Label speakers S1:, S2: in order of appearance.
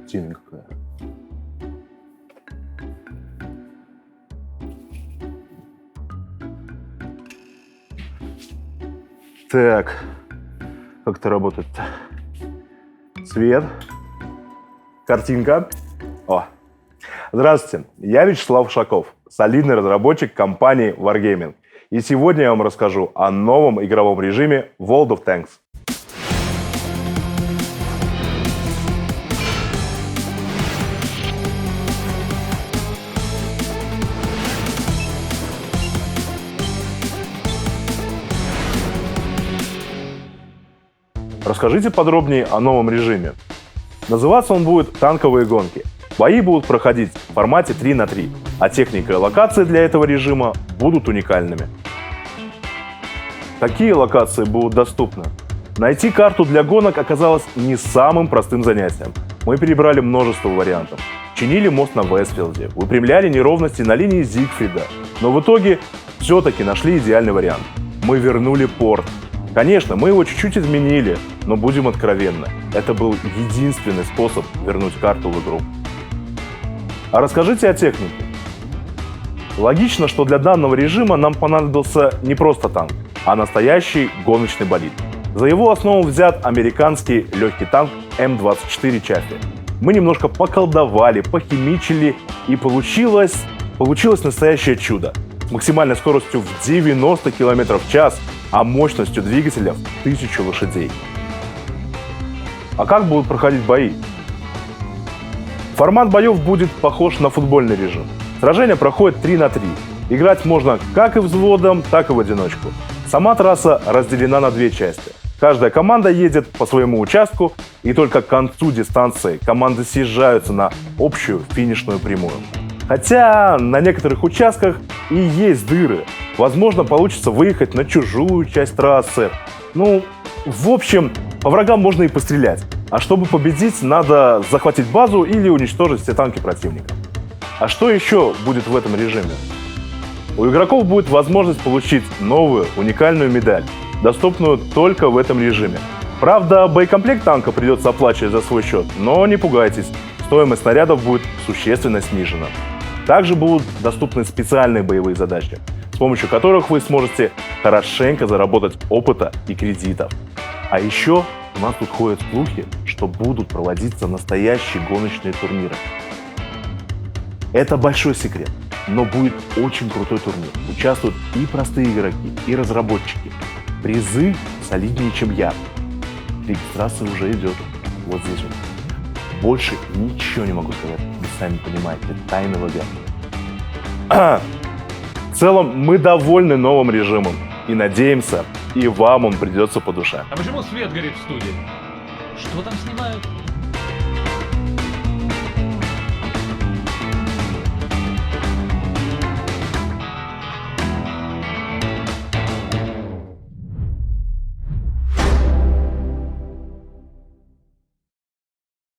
S1: темненькая. Так, как это работает-то? Свет, картинка. О. Здравствуйте, я Вячеслав Ушаков, солидный разработчик компании Wargaming. И сегодня я вам расскажу о новом игровом режиме World of Tanks. Расскажите подробнее о новом режиме. Называться он будет «Танковые гонки». Бои будут проходить в формате 3 на 3, а техника и локации для этого режима будут уникальными. Какие локации будут доступны? Найти карту для гонок оказалось не самым простым занятием. Мы перебрали множество вариантов. Чинили мост на Вестфилде, выпрямляли неровности на линии Зигфрида, но в итоге все-таки нашли идеальный вариант. Мы вернули порт. Конечно, мы его чуть-чуть изменили, но будем откровенны, это был единственный способ вернуть карту в игру. А расскажите о технике. Логично, что для данного режима нам понадобился не просто танк, а настоящий гоночный болид. За его основу взят американский легкий танк М-24 Чаффи. Мы немножко поколдовали, похимичили, и получилось настоящее чудо. С максимальной скоростью в 90 км в час, а мощностью двигателя в 1000 лошадей. А как будут проходить бои? Формат боев будет похож на футбольный режим. Сражения проходят 3 на 3. Играть можно как и взводом, так и в одиночку. Сама трасса разделена на две части. Каждая команда едет по своему участку, и только к концу дистанции команды съезжаются на общую финишную прямую. Хотя на некоторых участках и есть дыры. Возможно, получится выехать на чужую часть трассы. В общем, по врагам можно и пострелять. А чтобы победить, надо захватить базу или уничтожить все танки противника. А что еще будет в этом режиме? У игроков будет возможность получить новую уникальную медаль, доступную только в этом режиме. Правда, боекомплект танка придется оплачивать за свой счет, но не пугайтесь, стоимость снарядов будет существенно снижена. Также будут доступны специальные боевые задачи, с помощью которых вы сможете хорошенько заработать опыта и кредитов. А еще у нас тут ходят слухи, что будут проводиться настоящие гоночные турниры. Это большой секрет, но будет очень крутой турнир. Участвуют и простые игроки, и разработчики. Призы солиднее, чем я. Регистрация уже идет. Вот здесь вот. Больше ничего не могу сказать. Вы сами понимаете, тайна ВГ. В целом, мы довольны новым режимом. И надеемся, и вам он придется по душе.
S2: А почему свет горит в студии? Что там снимают?